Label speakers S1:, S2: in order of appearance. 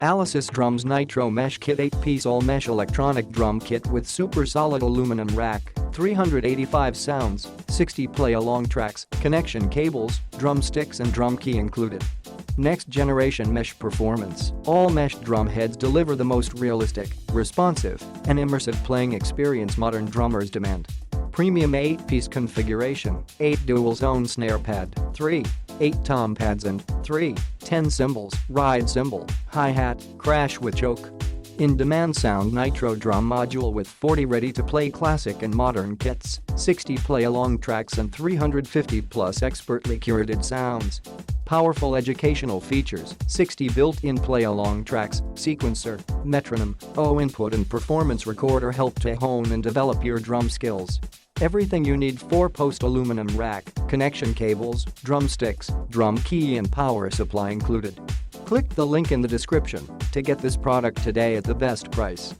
S1: Alesis Drums Nitro Mesh Kit 8-piece all-mesh electronic drum kit with super solid aluminum rack, 385 sounds, 60 play-along tracks, connection cables, drumsticks and drum key included. Next generation mesh performance. All mesh drum heads deliver the most realistic, responsive, and immersive playing experience modern drummers demand. Premium 8-piece configuration, 8 dual-zone snare pad, 8 tom pads and 10 cymbals, ride cymbal, hi-hat, crash with choke. In-demand sound Nitro drum module with 40 ready-to-play classic and modern kits, 60 play-along tracks and 350+ expertly curated sounds. Powerful educational features, 60 built-in play-along tracks, sequencer, metronome, O-input and performance recorder help to hone and develop your drum skills. Everything you need: 4-post aluminum rack, connection cables, drumsticks, drum key and power supply included. Click the link in the description to get this product today at the best price.